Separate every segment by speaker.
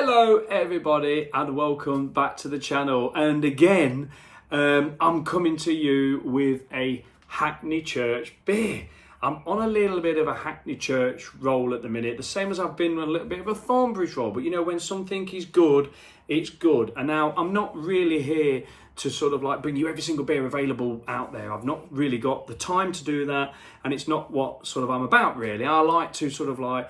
Speaker 1: Hello everybody and welcome back to the channel, and again I'm coming to you with a Hackney Church beer. I'm on a little bit of a Hackney Church roll at the minute, the same as I've been on a little bit of a Thornbridge roll, but you know, when something is good, it's good. And now I'm not really here to sort of like bring you every single beer available out there. I've not really got the time to do that, and it's not what sort of I'm about really. I like to sort of like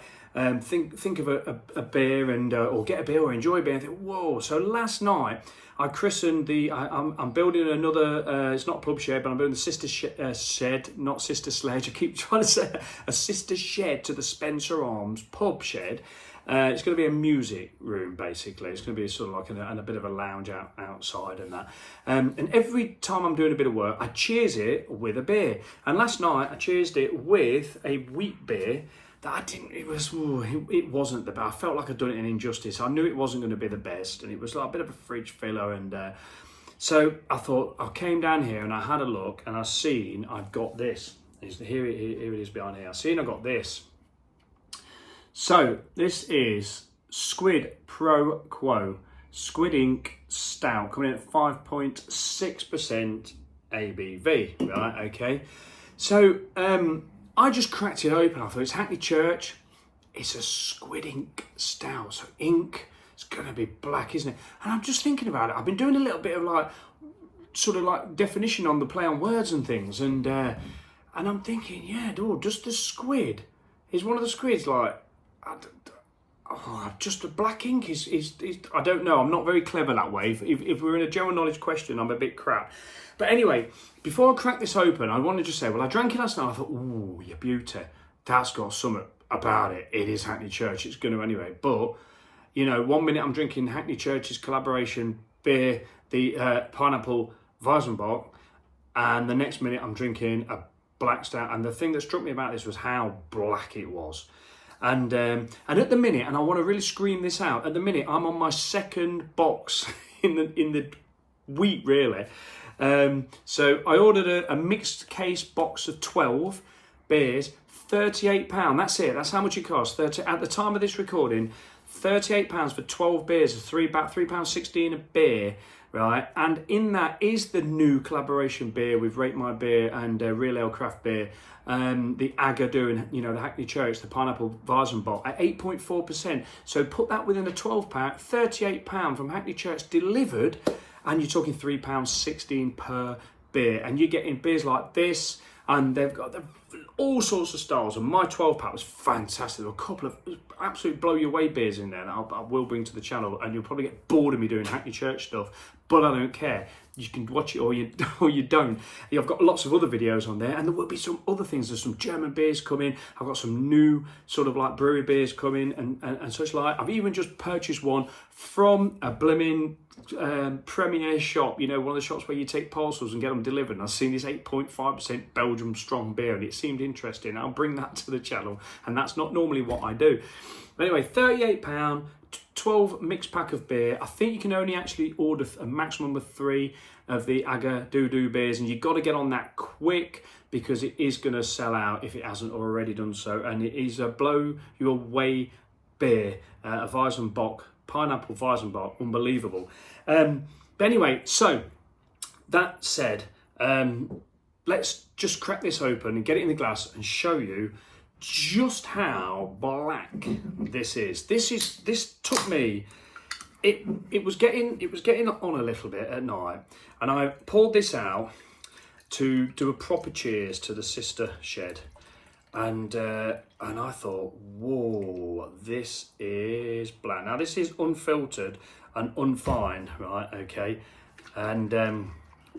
Speaker 1: think of a beer and or get a beer or enjoy a beer and think, whoa. So last night I christened I'm building another, it's not pub shed, but I'm building the sister shed, not sister sledge. I keep trying to say a sister shed to the Spencer Arms pub shed. It's going to be a music room, basically. It's going to be sort of like a bit of a lounge outside and that. And every time I'm doing a bit of work, I cheers it with a beer. And last night I cheersed it with a wheat beer that it wasn't the best. I felt like I'd done it an injustice. I knew it wasn't going to be the best, and it was like a bit of a fridge filler. And so I thought, I came down here and I had a look, and I've got this. Here it is behind here. I've got this. So this is Squid Pro Quo, Squid Ink Stout, coming in at 5.6% ABV, right, okay. So I just cracked it open. I thought, it's Hackney Church, it's a Squid Ink Stout, so ink, it's gonna be black, isn't it? And I'm just thinking about it. I've been doing a little bit of like, sort of like definition on the play on words and things, and I'm thinking, yeah, just the squid, is one of the squids like, just the black ink is I don't know, I'm not very clever that way. If we're in a general knowledge question, I'm a bit crap. But anyway, before I crack this open, I want to just say, well, I drank it last night. I thought, ooh, you beauty, that's got something about it. It is Hackney Church, it's going to anyway. But, you know, 1 minute I'm drinking Hackney Church's collaboration beer, the pineapple Weizenbock, and the next minute I'm drinking a black stout. And the thing that struck me about this was how black it was. And at the minute, and I want to really scream this out, at the minute I'm on my second box in the wheat really. So I ordered a mixed case box of 12 beers, £38. That's it. That's how much it costs. At the time of this recording, £38 for 12 beers, about £3.16 a beer, right? And in that is the new collaboration beer with Rate My Beer and Real Ale Craft Beer, the Agadoo and, you know, the Hackney Church, the pineapple Weizenbock at 8.4%. So put that within a 12 pack, £38 from Hackney Church delivered, and you're talking £3.16 per beer, and you're getting beers like this, and they've got all sorts of styles. And my 12 pack was fantastic. There were a couple of absolute blow your way beers in there that I will bring to the channel, and you'll probably get bored of me doing Hackney Church stuff, but I don't care. You can watch it or you don't. I've got lots of other videos on there, and there will be some other things. There's some German beers coming. I've got some new sort of like brewery beers coming and such like. I've even just purchased one from a blimmin' premier shop, you know, one of the shops where you take parcels and get them delivered. And I've seen this 8.5% Belgium strong beer, and it seemed interesting. I'll bring that to the channel, and that's not normally what I do. But anyway, £38, 12 mixed pack of beer. I think you can only actually order a maximum of 3 of the Agadoo beers, and you've got to get on that quick because it is going to sell out if it hasn't already done so. And it is a blow your way beer, a Weizenbock, pineapple Weizenbock, unbelievable. But anyway, so that said, let's just crack this open and get it in the glass and show you just how black this is. This took me. It was getting on a little bit at night, and I poured this out to do a proper cheers to the sister shed, and I thought, whoa, this is black. Now this is unfiltered and unfined, right? Okay, and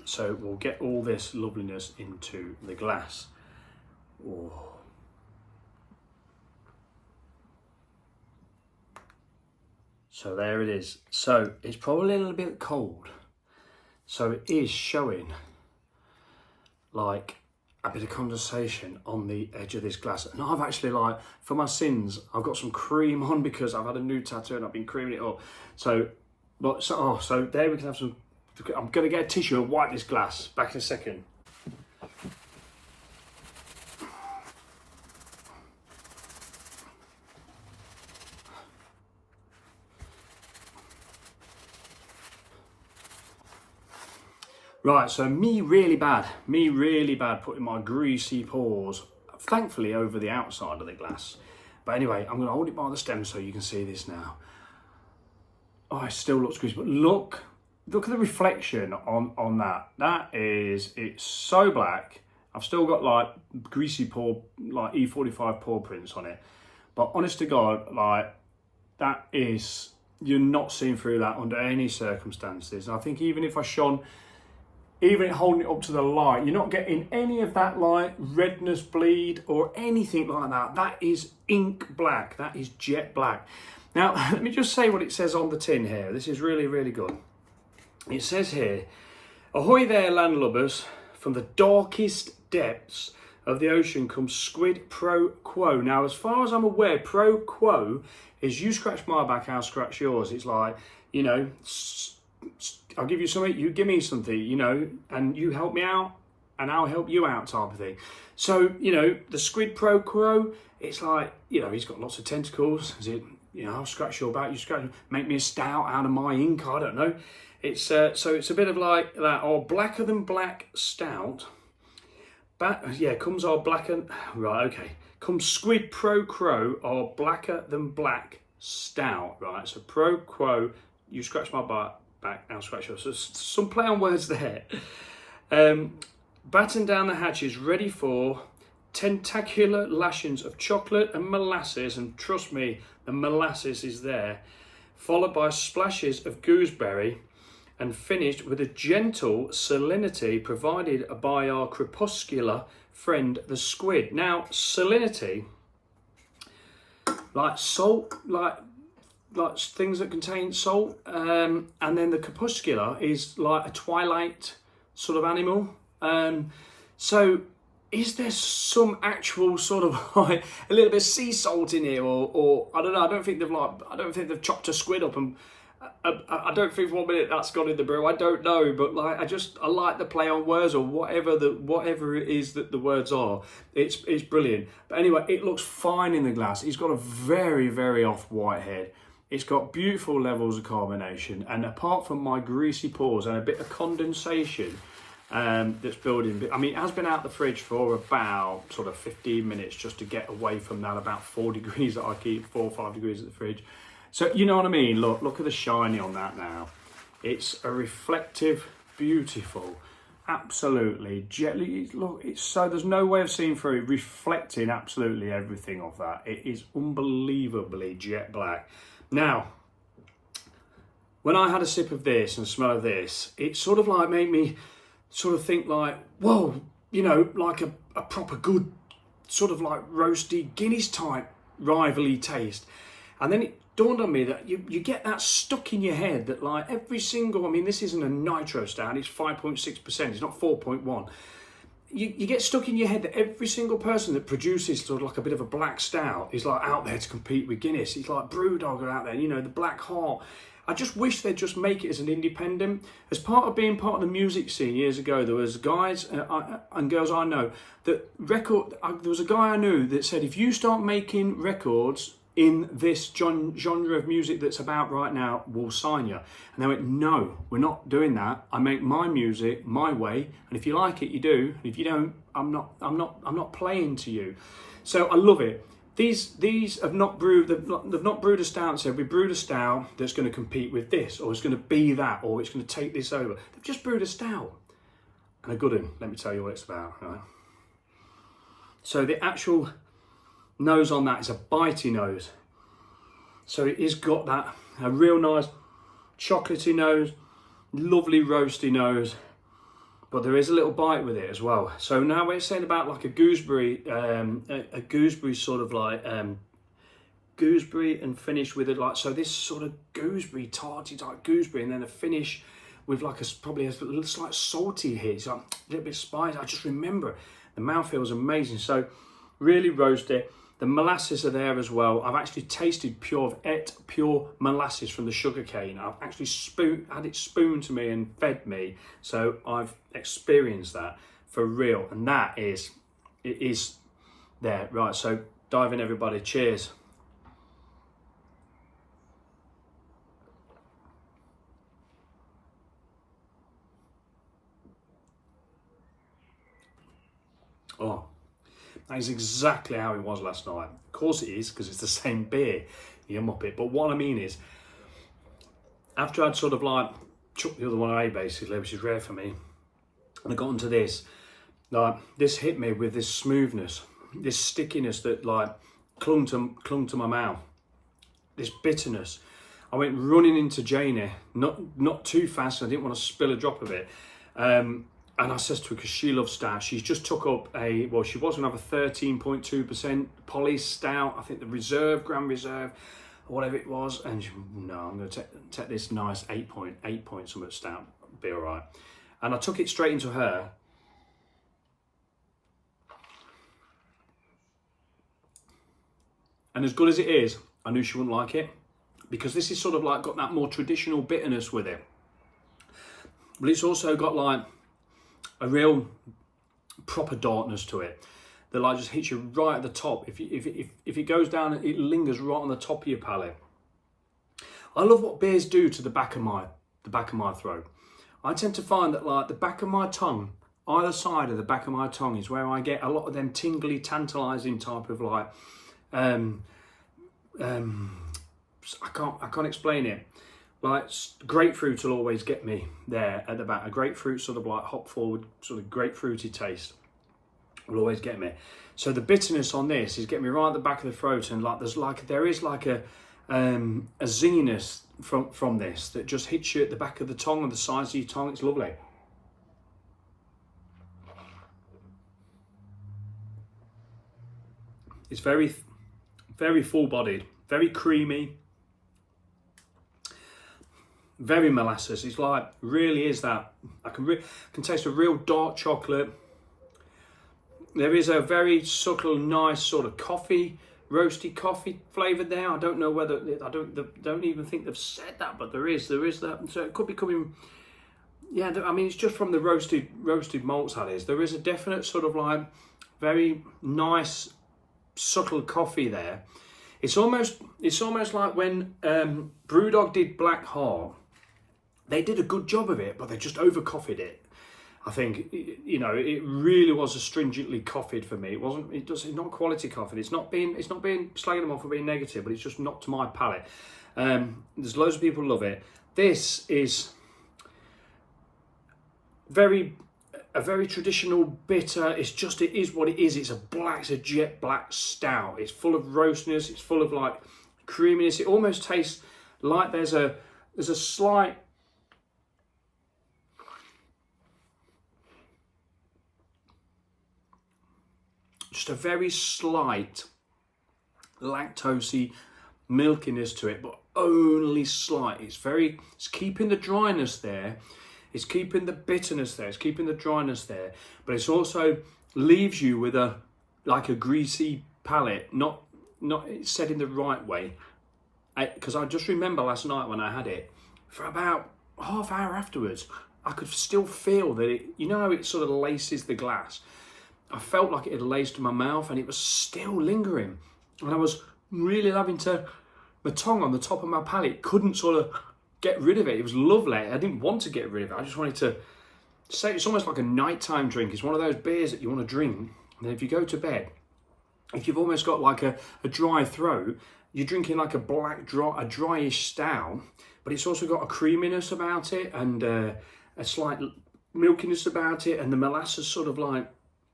Speaker 1: so we'll get all this loveliness into the glass. Oh. So there it is. So it's probably a little bit cold. So it is showing like a bit of condensation on the edge of this glass. And I've actually, like, for my sins, I've got some cream on because I've had a new tattoo and I've been creaming it up. So there we can have some, I'm gonna get a tissue and wipe this glass. Back in a second. Right, so me really bad putting my greasy paws, thankfully, over the outside of the glass. But anyway, I'm going to hold it by the stem so you can see this now. Oh, it still looks greasy, but look at the reflection on that. That is, it's so black. I've still got like greasy paw, like E45 paw prints on it. But honest to God, like that is, you're not seeing through that under any circumstances. And I think even if I shone, even holding it up to the light, you're not getting any of that like redness, bleed or anything like that. That is ink black, that is jet black. Now, let me just say what it says on the tin here. This is really, really good. It says here, ahoy there landlubbers, from the darkest depths of the ocean comes Squid Pro Quo. Now, as far as I'm aware, Pro Quo is you scratch my back, I'll scratch yours. It's like, you know, I'll give you something, you give me something, you know, and you help me out and I'll help you out type of thing. So, you know, the Squid Pro Quo, it's like, you know, he's got lots of tentacles. Is it, you know, I'll scratch your back, you scratch, make me a stout out of my ink, I don't know. It's so it's a bit of like that, or blacker than black stout. Comes our blacker, right, okay. Comes Squid Pro Quo, or blacker than black stout, right? So Pro Quo, you scratch my back, I'll scratch yours. So some play on words there. Batten down the hatches, ready for tentacular lashings of chocolate and molasses, and trust me, the molasses is there, followed by splashes of gooseberry, and finished with a gentle salinity provided by our crepuscular friend, the squid. Now, salinity, like salt, like things that contain salt, and then the crepuscular is like a twilight sort of animal. So is there some actual sort of like a little bit of sea salt in here, or I don't know, I don't think they've chopped a squid up, and I don't think for 1 minute that's gone in the brew. I don't know, but like I like the play on words, or whatever it is that the words are. It's brilliant. But anyway, it looks fine in the glass. It's got a very, very off-white head. It's got beautiful levels of carbonation, and apart from my greasy paws and a bit of condensation that's building, I mean, it has been out the fridge for about sort of 15 minutes just to get away from that about 4 degrees that I keep, 4 or 5 degrees at the fridge. So you know what I mean? Look at the shiny on that now. It's a reflective, beautiful, absolutely gently. Look, it's so there's no way of seeing through it, reflecting absolutely everything of that. It is unbelievably jet black. Now, when I had a sip of this and smell of this, it sort of like made me sort of think like, whoa, you know, like a proper good sort of like roasty Guinness type rivalry taste. And then it dawned on me that you get that stuck in your head that like every single, I mean, this isn't a nitro stout, it's 5.6%, it's not 4.1. You get stuck in your head that every single person that produces sort of like a bit of a black stout is like out there to compete with Guinness. It's like Brewdog are out there, you know, the Black Heart. I just wish they'd just make it as an independent. As part of being part of the music scene years ago, there was guys and girls I know that there was a guy I knew that said, if you start making records in this genre of music that's about right now, we'll sign you. And they went, no, we're not doing that. I make my music my way, and if you like it, you do. And if you don't, I'm not playing to you. So I love it. These have not brewed. They've not brewed a stout and said we brewed a stout that's going to compete with this, or it's going to be that, or it's going to take this over. They've just brewed a stout, and a good one. Let me tell you what it's about. Right? So the actual nose on that is a bitey nose. So it has got that a real nice chocolatey nose, lovely roasty nose, but there is a little bite with it as well. So now we're saying about like a gooseberry, a gooseberry sort of like gooseberry, and finish with it like, so this sort of gooseberry, tarty type gooseberry, and then a finish with like probably a little slight salty hit. It's like a little bit spicy. I just remember the mouthfeel is amazing. So really roasty. The molasses are there as well. I've actually tasted pure molasses from the sugar cane. I've actually had it spooned to me and fed me. So I've experienced that for real. And it is there. Right, so dive in everybody. Cheers. Oh, that is exactly how it was last night. Of course it is, because it's the same beer, you muppet. But what I mean is, after I'd sort of like chucked the other one away basically, which is rare for me, and I got into this, like this hit me with this smoothness, this stickiness that like clung to my mouth, this bitterness. I went running into Janie, not too fast, I didn't want to spill a drop of it. And I says to her, because she loves stout, she's just took up she was going to have a 13.2% poly stout, I think the Grand Reserve, or whatever it was. And she, no, I'm going to take this nice 8 point something stout, be all right. And I took it straight into her. And as good as it is, I knew she wouldn't like it, because this is sort of like got that more traditional bitterness with it. But it's also got like a real proper darkness to it that like just hits you right at the top. If it goes down, it lingers right on the top of your palate. I love what beers do to the back of my throat. I tend to find that like the back of my tongue, either side of the back of my tongue, is where I get a lot of them tingly, tantalising type of like I can't explain it. Like grapefruit will always get me there at the back. A grapefruit sort of like hop forward, sort of grapefruity taste will always get me. So the bitterness on this is getting me right at the back of the throat, and like there is like a zinginess from this that just hits you at the back of the tongue and the sides of your tongue. It's lovely. It's very, very full-bodied, very creamy, very molasses. It's like, really is that. I can taste a real dark chocolate. There is a very subtle, nice sort of coffee, roasty coffee flavour there. I don't know whether, I don't even think they've said that, but there is that. So it could be coming, yeah, I mean, it's just from the roasted malts that is. There is a definite sort of like very nice, subtle coffee there. It's almost like when Brewdog did Black Heart. They did a good job of it, but they just over coffeed it. I think, you know, it really was astringently coffeed for me. It's not quality coffee. It's not being slagging them off for being negative, but it's just not to my palate. There's loads of people who love it. This is a very traditional bitter. It is what it is. It's a jet black stout. It's full of roastness. It's full of like creaminess. It almost tastes like there's a slight, just a very slight lactosey milkiness to it, but only slight. It's keeping the dryness there. It's keeping the bitterness there. It's keeping the dryness there, but it's also leaves you with a greasy palate. Not said in the right way. Because I just remember last night when I had it, for about half hour afterwards, I could still feel that it. You know how it sort of laces the glass. I felt like it had laced my mouth, and it was still lingering. And I was really having my tongue on the top of my palate couldn't sort of get rid of it. It was lovely. I didn't want to get rid of it. I just wanted to say it's almost like a nighttime drink. It's one of those beers that you want to drink. And then if you go to bed, if you've almost got like a dry throat, you're drinking like a dryish stout, but it's also got a creaminess about it and a slight milkiness about it, and the molasses sort of like,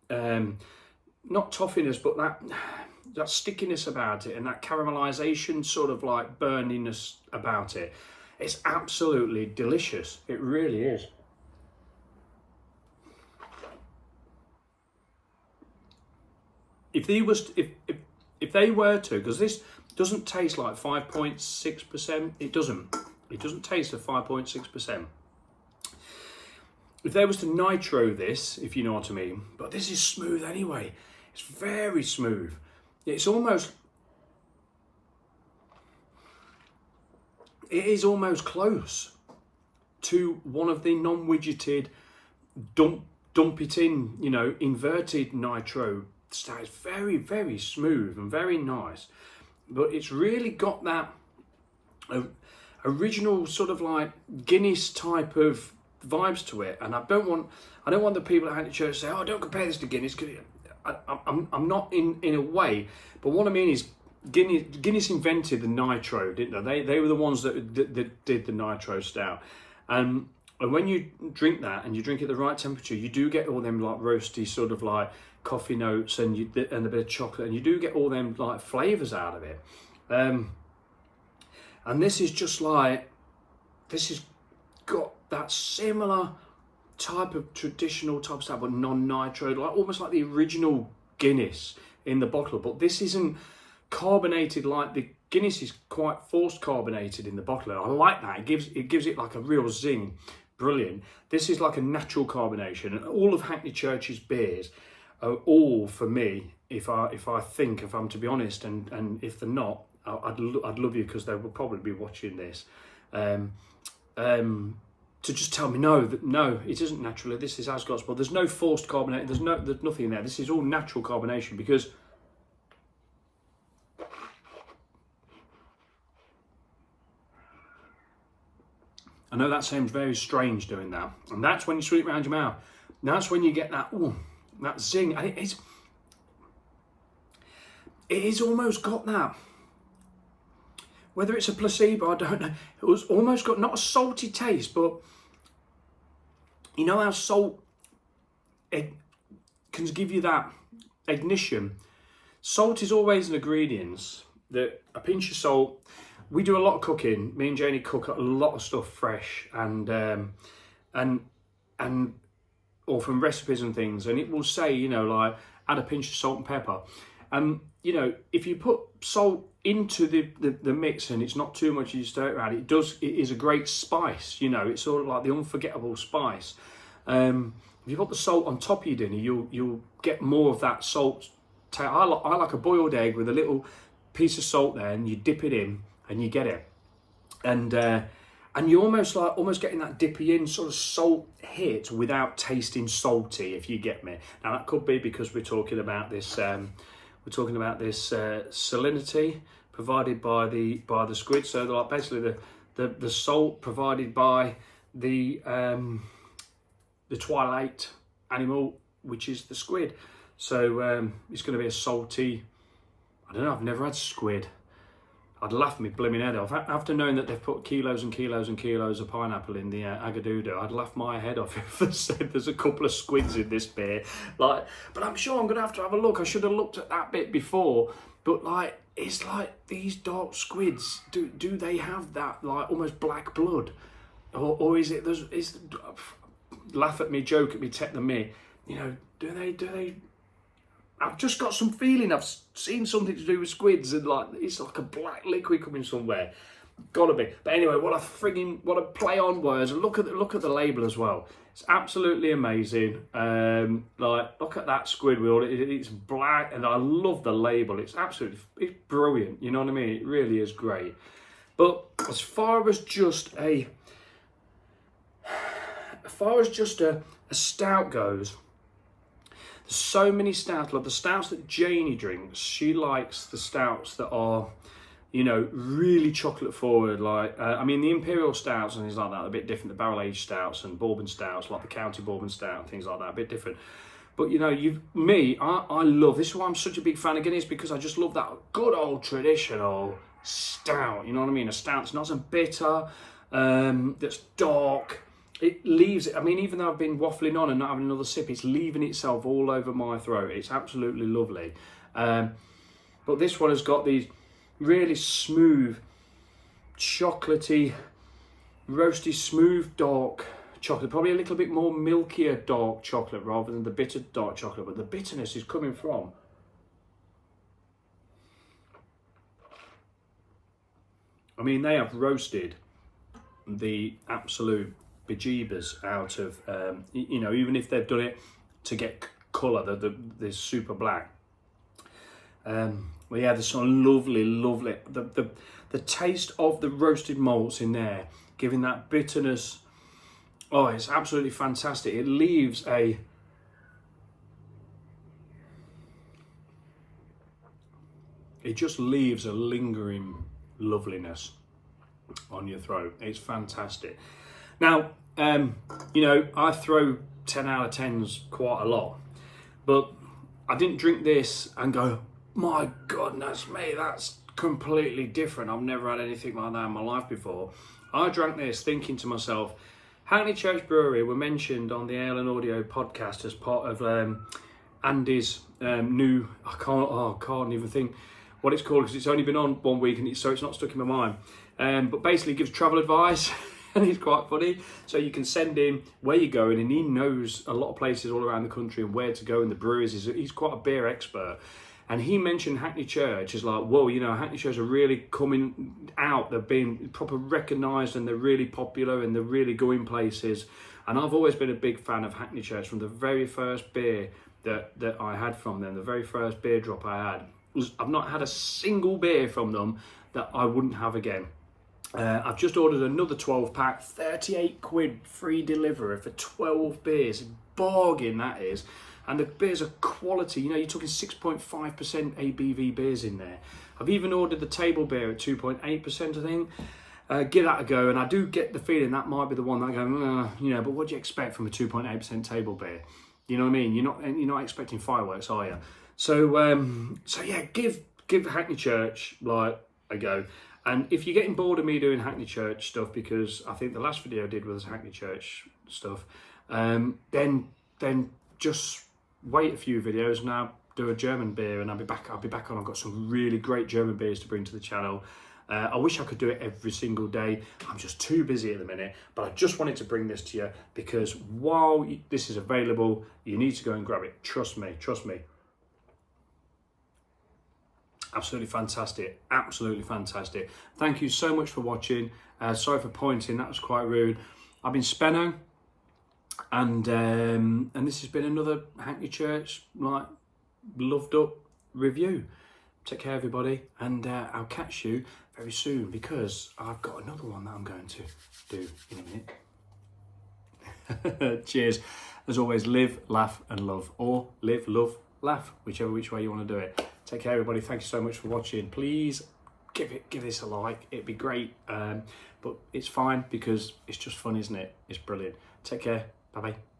Speaker 1: not toffiness, but that stickiness about it, and that caramelization sort of like burniness about it. It's absolutely delicious. It really is. If they were to, because this doesn't taste like 5.6%. It doesn't taste of 5.6%. If they was to nitro this, if you know what I mean, but this is smooth anyway. It's very smooth. It is almost close to one of the non-widgeted dump it in, you know, inverted nitro style. It's very, very smooth and very nice, but it's really got that original sort of like Guinness type of vibes to it. And I don't want the people at Hackney Church to say, oh, don't compare this to Guinness. I'm not in a way, but what I mean is Guinness invented the nitro, didn't they? They were the ones that did the nitro stout, and when you drink that and you drink it at the right temperature, you do get all them like roasty sort of like coffee notes and a bit of chocolate, and you do get all them like flavours out of it. And this is just like, this has got that similar type of traditional type stuff, but non-nitro, like almost like the original Guinness in the bottle. But this isn't carbonated like the Guinness is quite forced carbonated in the bottle. And I like that. It gives it like a real zing. Brilliant. This is like a natural carbonation, and all of Hackney Church's beers are all for me. If I'm to be honest, and if they're not, I'd love you, because they will probably be watching this, to just tell me no, it isn't natural. This is Ascot's, but there's no forced carbonate. There's nothing in there. This is all natural carbonation, because I know that sounds very strange doing that, and that's when you sweep it around your mouth. That's when you get that that zing, and it is almost got that. Whether it's a placebo, I don't know. It was almost got not a salty taste, but you know how salt can give you that ignition. Salt is always an ingredient. That a pinch of salt. We do a lot of cooking. Me and Janie cook a lot of stuff fresh, and or from recipes and things, and it will say, you know, like add a pinch of salt and pepper. You know, if you put salt into the mix and it's not too much, you stir it around, it is a great spice. You know, it's sort of like the unforgettable spice. If you put the salt on top of your dinner, you'll get more of that salt. I like a boiled egg with a little piece of salt there, and you dip it in and you get it, and you're almost getting that dippy in sort of salt hit without tasting salty, if you get me. Now that could be because we're talking about this salinity provided by the squid. So like basically the salt provided by the twilight animal, which is the squid. So it's going to be a salty. I don't know. I've never had squid. I'd laugh my blimmin' head off. After knowing that they've put kilos and kilos and kilos of pineapple in the Agadudo, I'd laugh my head off if they said there's a couple of squids in this beer. Like, but I'm sure I'm going to have a look. I should have looked at that bit before. But like, it's like these dark squids. Do they have that like almost black blood, or is it? Laugh at me, joke at me, take the me. You know, do they? I've just got some feeling I've seen something to do with squids, and like it's like a black liquid coming somewhere. Gotta be. But anyway, what a play on words. Look at the label as well. It's absolutely amazing. Like look at that squid wheel. It's black, and I love the label. It's brilliant. You know what I mean? It really is great. But as far as just a stout goes, there's so many stouts. Like the stouts that Janie drinks, she likes the stouts that are, you know, really chocolate forward. Like, I mean, the imperial stouts and things like that are a bit different. The barrel aged stouts and bourbon stouts, like the county bourbon stout and things like that, a bit different. But you know, I love, this is why I'm such a big fan of Guinness, because I just love that good old traditional stout. You know what I mean? A stout that's not so bitter, that's dark. It leaves it, I mean, even though I've been waffling on and not having another sip, it's leaving itself all over my throat. It's absolutely lovely. But this one has got these really smooth, chocolatey, roasty, smooth, dark chocolate. Probably a little bit more milkier dark chocolate rather than the bitter dark chocolate. But the bitterness is coming from I mean, they have roasted the absolute bejeebers out of, you know, even if they've done it to get colour, the super black. Well, yeah, there's some lovely, the taste of the roasted malts in there, giving that bitterness. Oh, it's absolutely fantastic. It leaves it just leaves a lingering loveliness on your throat. It's fantastic. Now, you know, I throw 10 out of 10s quite a lot, but I didn't drink this and go, my goodness me, that's completely different. I've never had anything like that in my life before. I drank this thinking to myself, Hackney Church Brewery were mentioned on the Ale and Audio podcast as part of Andy's new, I can't even think what it's called because it's only been on 1 week and so it's not stuck in my mind. But basically gives travel advice and he's quite funny. So you can send him where you're going and he knows a lot of places all around the country and where to go and the breweries. He's quite a beer expert. And he mentioned Hackney Church. Is like, whoa, you know, Hackney Church are really coming out. They're being proper recognised and they're really popular and they're really going places. And I've always been a big fan of Hackney Church from the very first beer that I had from them, the very first beer drop I had. I've not had a single beer from them that I wouldn't have again. I've just ordered another 12 pack, 38 quid free delivery for 12 beers. Bargain that is. And the beers are quality. You know, you're talking 6.5% ABV beers in there. I've even ordered the table beer at 2.8%, I think. Give that a go. And I do get the feeling that might be the one that I go, you know, but what do you expect from a 2.8% table beer? You know what I mean? You're not expecting fireworks, are you? So yeah, give Hackney Church like a go. And if you're getting bored of me doing Hackney Church stuff, because I think the last video I did was Hackney Church stuff, then just wait a few videos and I'll do a German beer and I'll be back on. I've got some really great German beers to bring to the channel. I wish I could do it every single day. I'm just too busy at the minute, but I just wanted to bring this to you because while this is available, you need to go and grab it. Trust me. Absolutely fantastic. Absolutely fantastic. Thank you so much for watching. Sorry for pointing, that was quite rude. I've been Speno. And this has been another Hackney Church like loved up review. Take care everybody, and I'll catch you very soon because I've got another one that I'm going to do in a minute. Cheers. As always, live, laugh and love, or live, love, laugh, whichever which way you want to do it. Take care everybody. Thank you so much for watching. Please give this a like. It'd be great, but it's fine because it's just fun, isn't it? It's brilliant. Take care. Bye-bye.